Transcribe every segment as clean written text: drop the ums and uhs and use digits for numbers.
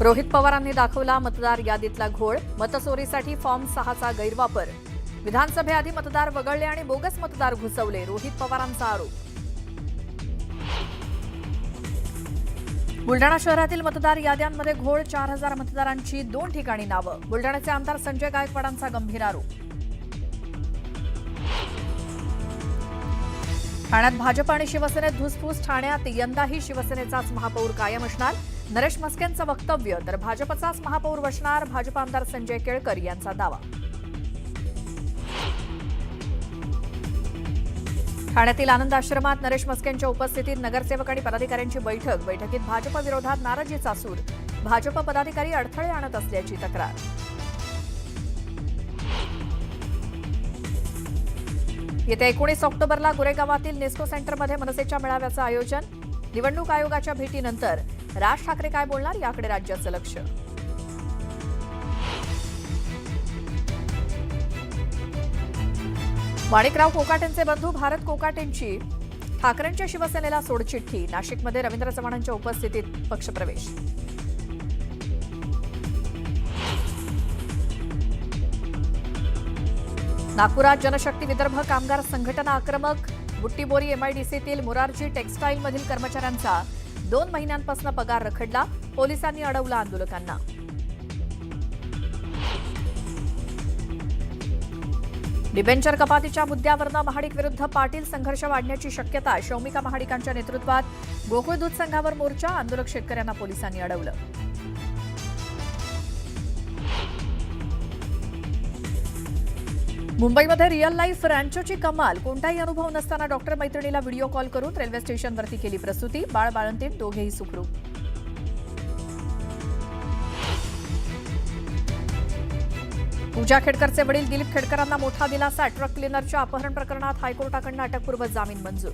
रोहित पवारांनी दाखवला मतदार यादीतला घोळ, मतचोरीसाठी फॉर्म 6चा गैरवापर। विधानसभेआधी मतदार वगळले आणि बोगस मतदार घुसवले, रोहित पवारांचा आरोप। बुलडाणा शहरातील मतदार याद्यांमध्ये घोळ, 4000 मतदारांची 2 ठिकाणी नावं। बुलडाण्याचे आमदार संजय गायकवाडांचा गंभीर आरोप। ठाण्यात भाजप आणि शिवसेनेत धुसफूस, ठाण्यात यंदाही शिवसेनेचाच महापौर कायम असणार, नरेश म्हस्केंचं वक्तव्य, तर भाजपचाच महापौर बसणार, भाजप आमदार संजय केळकर यांचा दावा। ठाण्यातील आनंद आश्रमात नरेश म्हस्केंच्या उपस्थितीत नगरसेवक आणि पदाधिकाऱ्यांची बैठकीत भाजप विरोधात नाराजीचा सूर, भाजप पदाधिकारी अडथळे आणत असल्याची तक्रार। येत्या 19 ऑक्टोबरला गोरेगावातील नेस्को सेंटरमध्ये मनसेच्या मेळाव्याचं आयोजन। निवडणूक आयोगाच्या भेटीनंतर राज ठाकरे काय बोलणार याकडे राज्याचं लक्ष। माणिकराव कोकाटेंचे बंधू भारत कोकाटेंची ठाकरेंच्या शिवसेनेला सोडचिठ्ठी, नाशिकमध्ये रवींद्र चव्हाणांच्या उपस्थितीत पक्षप्रवेश। नागपुरात जनशक्ती विदर्भ कामगार संघटना आक्रमक, बुट्टीबोरी एमआयडीसीतील मोरारजी टेक्स्टाईलमधील कर्मचाऱ्यांचा 2 महिन्यांपासून पगार रखडला, पोलिसांनी अडवलं आंदोलकांना। डिबेंचर कपातीच्या मुद्द्यावरून महाडिक विरुद्ध पाटील संघर्ष वाढण्याची शक्यता, शौमिका महाडिकांच्या नेतृत्वात गोकुळ दूध संघावर मोर्चा, आंदोलक शेतकऱ्यांना पोलिसांनी अडवलं। मुंबईमध्ये रिअल लाईफ रॅन्चोची कमाल, कोणताही अनुभव नसताना डॉक्टर मैत्रिणीला व्हिडिओ कॉल करून रेल्वे स्टेशनवरती केली प्रसूती, बाळ बाळंतीण दोघेही सुखरूप। पूजा खेडकरचे वडील दिलीप खेडकरांना मोठा दिलासा, ट्रक क्लिनरच्या अपहरण प्रकरणात हायकोर्टाकडून अटकपूर्व जामीन मंजूर।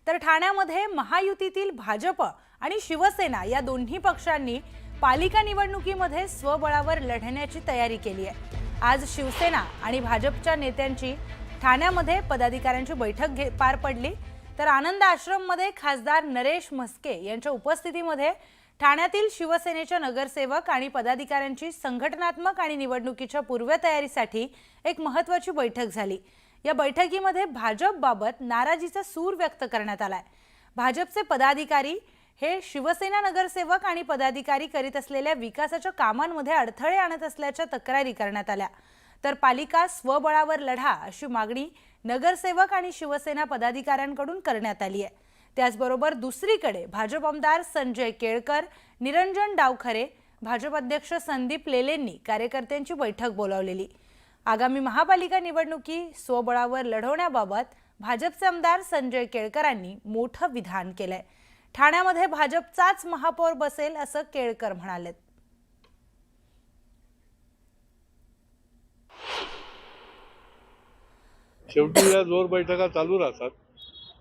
तर ठाण्यामध्ये महायुतीतील भाजप आणि शिवसेना या दोन्ही पक्षांनी पालिका निवडणुकीमध्ये स्वबळावर लढण्याची तयारी केली आहे। आज शिवसेना आणि भाजपच्या नेत्यांची ठाण्यामध्ये पदाधिकाऱ्यांची बैठक पार पडली, तर आनंद आश्रममध्ये खासदार नरेश म्हस्के यांच्या उपस्थितीमध्ये ठाण्यातील शिवसेनेच्या नगरसेवक आणि पदाधिकाऱ्यांची संघटनात्मक आणि निवडणुकीच्या पूर्वतयारीसाठी एक महत्त्वाची बैठक झाली। या बैठकीमध्ये भाजपबाबत नाराजीचा सूर व्यक्त करण्यात आलाय। भाजपचे पदाधिकारी हे शिवसेना नगरसेवक आणि पदाधिकारी करीत असलेल्या विकासाच्या कामांमध्ये अडथळे आणत असल्याच्या तक्रारी करण्यात आल्या, तर पालिका स्वबळावर लढा अशी मागणी नगरसेवक आणि शिवसेना पदाधिकाऱ्यांकडून करण्यात आली आहे। त्याचबरोबर दुसरीकडे भाजप आमदार संजय केळकर, निरंजन डावखरे, भाजप अध्यक्ष संदीप लेलेंनी कार्यकर्त्यांची बैठक बोलावलेली। आगामी महापालिका निवडणुकी स्वबळावर लढवण्याबाबत भाजपचे आमदार संजय केळकरांनी मोठं विधान केलंय। ठाण्यामध्ये भाजपचाच महापौर बसेल असं केळकर म्हणाले। शेवटी या जोर बैठका चालू राहतात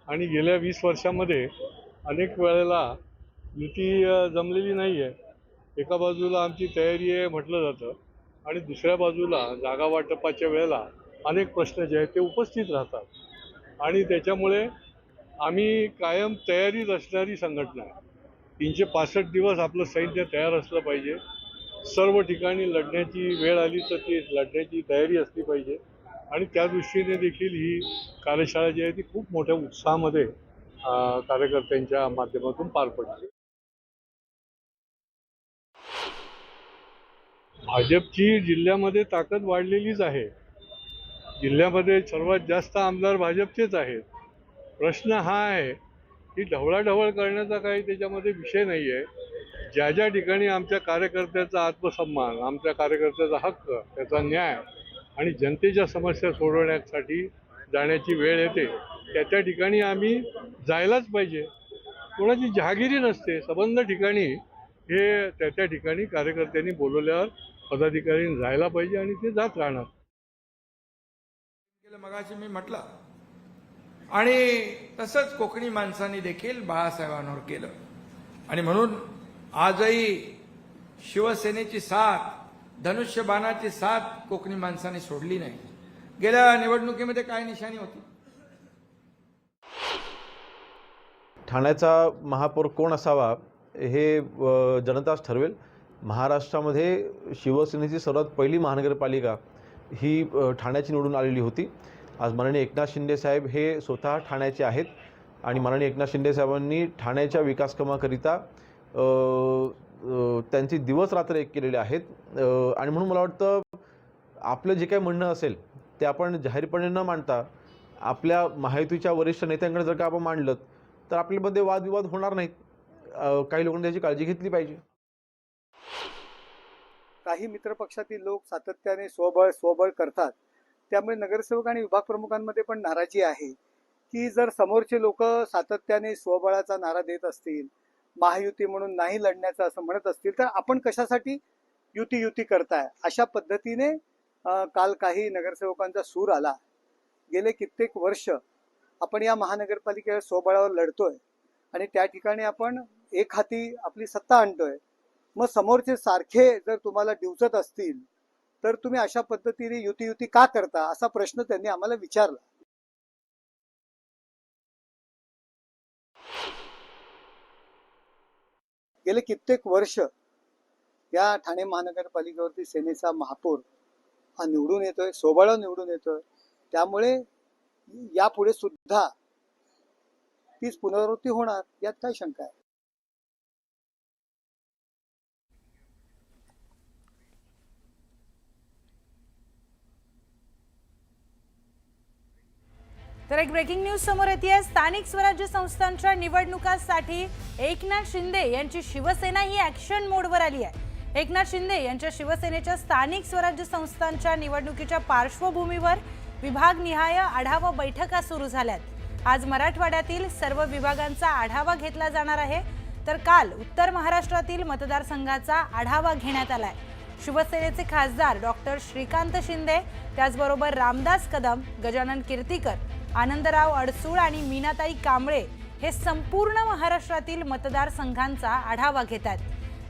आणि गेल्या 20 वर्षांमध्ये अनेक वेळेला युती जमलेली नाही आहे। एका बाजूला आमची तयारी आहे म्हटलं जातं आणि दुसऱ्या बाजूला जागा वाटपाच्या वेळेला अनेक प्रश्न जे आहेत ते उपस्थित राहतात आणि त्याच्यामुळे आम्ही कायम तयारीत असणारी संघटना आहे। 365 दिवस आपलं सैन्य तयार असलं पाहिजे, सर्व ठिकाणी लढण्याची वेळ आली तर ती लढण्याची तयारी असली पाहिजे आणि त्या दृष्टीने देखील ही कार्यशाळा जी आहे ती खूप मोठ्या उत्साहामध्ये कार्यकर्त्यांच्या माध्यमातून पार पडली। भाजपची जिल्ह्यामध्ये ताकद वाढलेलीच आहे, जिल्ह्यामध्ये सर्वात जास्त आमदार भाजपचेच आहेत। प्रश्न हा आहे की ढवळाढवळ करण्याचा काही त्याच्यामध्ये विषय नाही आहे। ज्या ज्या ठिकाणी आमच्या कार्यकर्त्याचा आत्मसन्मान, आमच्या कार्यकर्त्याचा हक्क, त्याचा न्याय आणि जनतेच्या समस्या सोडवण्यासाठी जाण्याची वेळ येते त्या त्या ठिकाणी आम्ही जायलाच पाहिजे। कोणाची जहागिरी नसते, संबंध ठिकाणी हे त्या त्या ठिकाणी कार्यकर्त्यांनी बोलवल्यावर पदाधिकाऱ्यांनी जायला पाहिजे आणि ते जात राहणार। मगाशी मी म्हटलं आणि तसंच कोकणी माणसांनी देखील बाळासाहेबांवर केलं आणि म्हणून आजही शिवसेनेची साथ, धनुष्यबाणाची साथ कोकणी माणसांनी सोडली नाही। गेल्या निवडणुकीमध्ये काय निशाणी होती? ठाण्याचा महापौर कोण असावा हे जनताच ठरवेल. महाराष्ट्रामध्ये शिवसेनेची सर्वात पहिली महानगरपालिका ही ठाण्याची निवडून आलेली होती. आज माननीय एकनाथ शिंदे साहेब हे स्वतः ठाण्याचे आहेत आणि माननीय एकनाथ शिंदे साहेबांनी ठाण्याच्या विकासकामाकरिता त्यांचे दिवस रात्र एक केलेले आहेत आणि म्हणून मला वाटतं आपलं जे काही म्हणणं असेल ते आपण जाहीरपणे न मांडता आपल्या महायुतीच्या वरिष्ठ नेत्यांकडे जर का आपण मांडलं तर आपल्यामध्ये वादविवाद होणार नाहीत. काही लोकांनी त्याची काळजी घेतली पाहिजे. काही मित्रपक्षातील लोक सातत्याने स्वबळ करतात, त्यामुळे नगरसेवक आणि विभाग प्रमुखांमध्ये पण नाराजी आहे की जर समोरचे लोक सातत्याने स्वबळाचा नारा देत असतील, महायुती म्हणून नाही लढण्याचं असं म्हणत असतील, तर आपण कशासाठी युती करताय अशा पद्धतीने काल काही नगरसेवकांचा सूर आला. गेले कित्येक वर्ष आपण या महानगरपालिकेवर स्वबळावर लढतोय आणि त्या ठिकाणी आपण एक हाती आपली सत्ता आणतोय. मग समोरचे सारखे जर तुम्हाला डिवचत असतील तर तुम्ही अशा पद्धतीने युती का करता असा प्रश्न त्यांनी आम्हाला विचारला. गेले कित्येक वर्ष या ठाणे महानगरपालिकेवरती सेनेचा महापौर हा निवडून येतोय, स्वबळावर निवडून येतोय. त्यामुळे यापुढे सुद्धा तीच पुनरावृत्ती होणार यात काय शंका आहे. तर एक ब्रेकिंग न्यूज समोर येते. स्थानिक स्वराज्य संस्थांच्या निवडणुकांसाठी एकनाथ शिंदे यांची शिवसेना ही ऍक्शन मोडवर आली आहे. एकनाथ शिंदे यांच्या शिवसेनेच्या स्थानिक स्वराज्य संस्थांच्या निवडणुकीच्या पार्श्वभूमीवर विभागनिहाय आढावा बैठका सुरू झाल्यात. आज मराठवाड्यातील सर्व विभागांचा आढावा घेतला जाणार आहे. तर काल उत्तर महाराष्ट्रातील मतदारसंघाचा आढावा घेण्यात आलाय. शिवसेनेचे खासदार डॉक्टर श्रीकांत शिंदे, त्याचबरोबर रामदास कदम, गजानन कीर्तीकर, आनंदराव अडसूळ आणि मीनाताई कांबळे हे संपूर्ण महाराष्ट्रातील मतदारसंघांचा आढावा घेतात.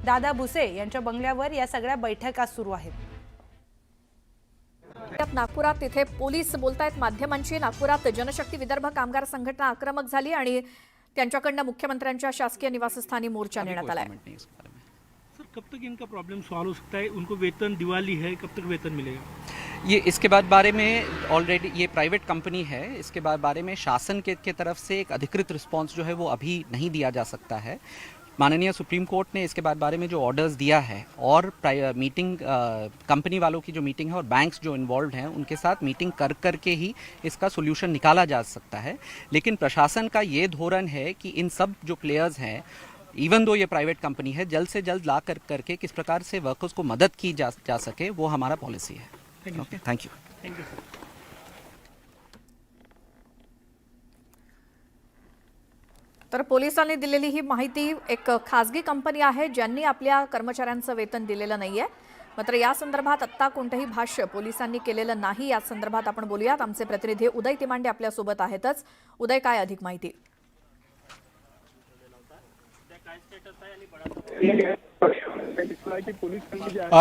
दादा भुसे यांच्या बंगल्यावर या सगळ्या बैठका सुरू आहेत. नागपुरात तिथे पोलीस बोलतायत माध्यमांची. नागपुरात जनशक्ती विदर्भ कामगार संघटना आक्रमक झाली आणि त्यांच्याकडनं मुख्यमंत्र्यांच्या शासकीय निवासस्थानी मोर्चा नेण्यात आलाय. सर, कब तक इनका प्रॉब्लम सॉल्व हो सकता है? उनको वेतन, दिवाली है, कब तक वेतन मिलेगा? ये इसके बाद बारे में ऑलरेडी ये प्राइवेट कंपनी है, इसके बाद बारे में शासन के तरफ से एक अधिकृत रिस्पांस जो है वो अभी नहीं दिया जा सकता है. माननीय सुप्रीम कोर्ट ने इसके बाद बारे में जो ऑर्डर्स दिया है और मीटिंग कंपनी वालों की जो मीटिंग है और बैंक्स जो इन्वॉल्व हैं उनके साथ मीटिंग कर के ही इसका सोल्यूशन निकाला जा सकता है. लेकिन प्रशासन का ये धोरण है कि इन सब जो प्लेयर्स हैं, इवन दो ये प्राइवेट कंपनी है, जल्द से जल्द ला करके किस प्रकार से वर्कर्स को मदद की जा सके वो हमारा पॉलिसी है. Thank you. तर पोलिसांनी दिलेली ही माहिती, एक खासगी कंपनी आहे ज्यांनी आपल्या कर्मचाऱ्यांचं वेतन दिलेलं नाहीये. मात्र या संदर्भात आत्ता कोणतंही भाष्य पोलिसांनी केलेलं नाही. या संदर्भात आपण बोलूयात. आमचे प्रतिनिधी उदय तिमांडे आपल्यासोबत आहेतच. उदय, काय अधिक माहिती?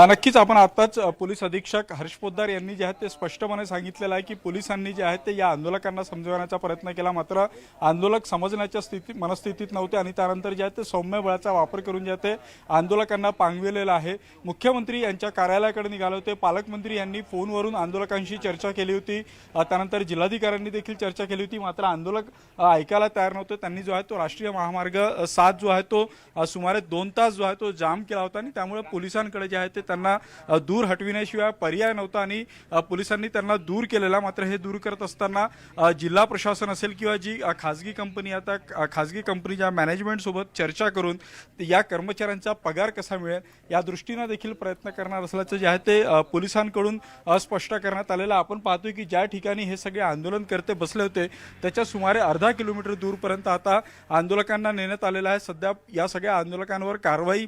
नक्कीच आपण आताच पोलीस अधीक्षक हर्ष पोद्दार यांनी जे आहे ते स्पष्टपणे सांगितलेलं आहे की पोलिसांनी जे आहे ते या आंदोलकांना समजवण्याचा प्रयत्न केला, मात्र आंदोलक समजण्याच्या मनस्थितीत नव्हते आणि त्यानंतर जे आहे ते सौम्य बळाचा वापर करून जे आहे ते आंदोलकांना पांगविलेलं आहे. मुख्यमंत्री यांच्या कार्यालयाकडे निघाले होते. पालकमंत्री यांनी फोनवरून आंदोलकांशी चर्चा केली होती. त्यानंतर जिल्हाधिकाऱ्यांनी देखील चर्चा केली होती, मात्र आंदोलक ऐकायला तयार नव्हते. त्यांनी जो आहे तो राष्ट्रीय महामार्ग 7 जो आहे तो सुमारे 2 तास जो आहे तो जाम केला होता आणि त्यामुळे पोलिसांकडे जे आहे ते त्यांना दूर हटविण्याशिवाय पर्याय नव्हता आणि पोलिसांनी त्यांना दूर केलेला. मात्र हे दूर करत असताना जिल्हा प्रशासन असेल किंवा जी खाजगी कंपनी, आता खाजगी कंपनीच्या मॅनेजमेंट सोबत चर्चा करून या कर्मचाऱ्यांचा पगार कसा मिळेल या दृष्टीने देखील प्रयत्न करणार असल्याचं जे आहे ते पोलिसांकडून स्पष्ट करण्यात आलेलं. आपण पाहतोय की ज्या ठिकाणी हे सगळे आंदोलनकर्ते बसले होते त्याच्या सुमारे अर्धा किलोमीटर दूरपर्यंत आता आंदोलकांना नेण्यात आलेलं आहे. सध्या या सगळ्या आंदोलकांवर कारवाई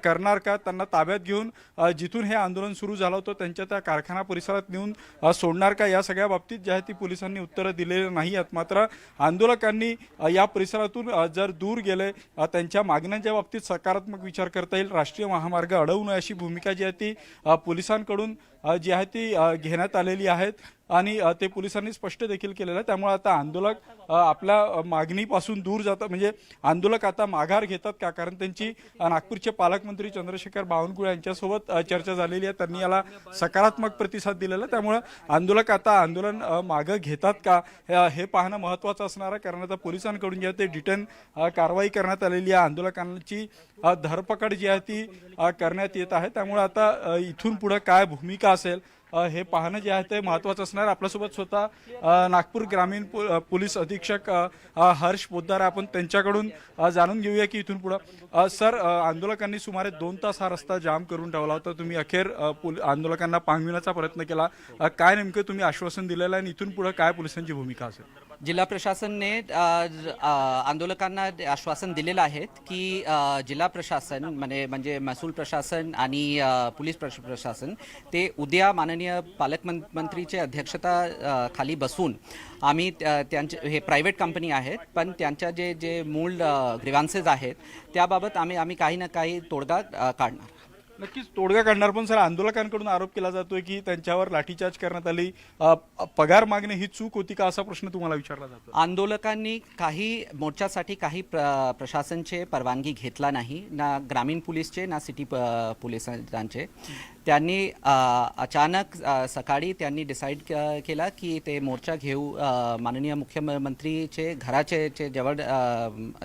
करणार का, त्यांना ताब्यात घेऊन जिथून हे आंदोलन सुरू झालं होतं त्यांच्या त्या कारखाना परिसरात नेऊन सोडणार का, या सगळ्या बाबतीत जे आहे ती पोलिसांनी उत्तरं दिलेली नाही आहेत. मात्र आंदोलकांनी या परिसरातून जर दूर गेले, त्यांच्या मागण्यांच्या बाबतीत सकारात्मक विचार करता येईल, राष्ट्रीय महामार्ग अडवू नये अशी भूमिका जी आहे ती पोलिसांकडून जी आहे ती घेण्यात आलेली आहे. आणि ते पोलिसांनी स्पष्ट देखील केलेलं आहे. त्यामुळे आता आंदोलक आपल्या मागणीपासून दूर जातात, म्हणजे आंदोलक आता माघार घेतात का? कारण त्यांची नागपूरचे पालकमंत्री चंद्रशेखर बावनकुळे यांच्यासोबत चर्चा झालेली आहे. त्यांनी याला सकारात्मक प्रतिसाद दिलेला आहे. त्यामुळे आंदोलक आता आंदोलन मागं घेतात का हे पाहणं महत्त्वाचं असणार आहे. कारण आता पोलिसांकडून जे आहे ते डिटेन कारवाई करण्यात आलेली आहे. आंदोलकांची धरपकड जी आहे ती करण्यात येत आहे. त्यामुळे आता इथून पुढे काय भूमिका असेल हे पाहणं जे आहे ते महत्त्वाचं असणार. आपल्यासोबत स्वतः नागपूर ग्रामीण पोलीस अधीक्षक हर्ष पोद्दार, आपण त्यांच्याकडून जाणून घेऊया की इथून पुढं सर, आंदोलकांनी सुमारे 2 तास हा रस्ता जाम करून ठेवला होता. तुम्ही अखेर आंदोलकांना पांगविण्याचा प्रयत्न केला. काय नेमकं तुम्ही आश्वासन दिलेलं आहे आणि इथून पुढे काय पोलिसांची भूमिका असेल? जिल्हा प्रशासनने आंदोलकांना आश्वासन दिलेलं आहे की जिल्हा प्रशासन म्हणजे महसूल प्रशासन आणि पोलीस प्रशासन ते उद्या माननीय पालकमंत्रीचे अध्यक्षता खाली बसून आम्ही त्यांचे हे प्रायव्हेट कंपनी आहेत पण त्यांच्या जे मूळ ग्रीव्हान्सेस आहेत त्याबाबत आम्ही काही ना काही तोडगा काढणार. नक्कीच तोडगा काढणार. पण सर, आंदोलकांकडून आरोप केला जातोय की त्यांच्यावर लाठीचार्ज करण्यात आली, पगार मागणे ही चूक होती का असा प्रश्न तुम्हाला विचारला जातो? आंदोलकांनी काही मोर्चासाठी काही प्रशासनचे परवानगी घेतला नाही, ना ग्रामीण पोलीसचे ना सिटी पोलिसांचे. त्यांनी अचानक सकाळी त्यांनी डिसाईड केला की ते मोर्चा घेऊ माननीय मुख्यमंत्रीचे घराचे जवळ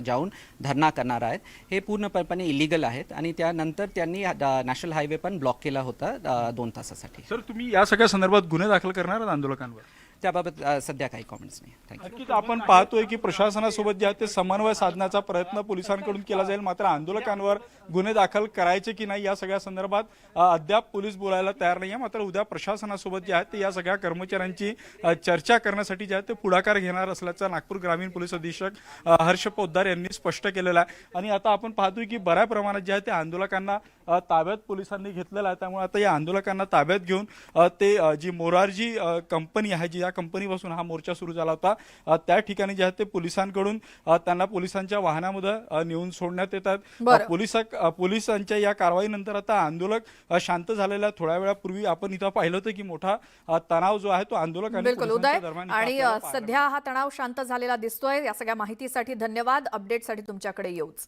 जाऊन धरणा करणार आहेत. हे पूर्णपणे इलिगल आहेत आणि त्यानंतर त्यांनी नॅशनल हायवे पण ब्लॉक केला होता 2 तासासाठी. सर, तुम्ही या सगळ्या संदर्भात गुन्हे दाखल करणार आहात आंदोलकांवर? त्याबाबत सध्या काही कॉमेंट्स नाही. थँक्यू. नक्कीच आपण पाहतोय की प्रशासनासोबत जे आहे ते समन्वय साधण्याचा प्रयत्न पोलिसांकडून केला जाईल. मात्र आंदोलकांवर गुन्हे दाखल करायचे की नाही या सगळ्या संदर्भात अद्याप पोलीस बोलायला तयार नाही आहे. मात्र उद्या प्रशासनासोबत जे आहे ते या सगळ्या कर्मचाऱ्यांची चर्चा करण्यासाठी जे आहे ते पुढाकार घेणार असल्याचं नागपूर ग्रामीण पोलीस अधीक्षक हर्ष पोद्दार यांनी स्पष्ट केलेलं आहे. आणि आता आपण पाहतोय की बऱ्या प्रमाणात जे आहे ते आंदोलकांना ताब्यात पोलिसांनी घेतलेलं आहे. त्यामुळे आता या आंदोलकांना ताब्यात घेऊन ते जी मोरारजी कंपनी आहे, जी या कंपनीपासून हा मोर्चा सुरू झाला होता, त्या ठिकाणी जे आहे ते पोलिसांकडून त्यांना पोलिसांच्या वाहनामध्ये नेऊन सोडण्यात येतात. पोलिसांच्या या कारवाईनंतर आता आंदोलक शांत झालेला. थोड्या वेळापूर्वी आपण इथं पाहिलं होतं की मोठा तणाव जो आहे तो आंदोलकांनी बिलकुल उदय, आणि सध्या हा तणाव शांत झालेला दिसतोय. या सगळ्या माहितीसाठी धन्यवाद. अपडेटसाठी तुमच्याकडे येऊच.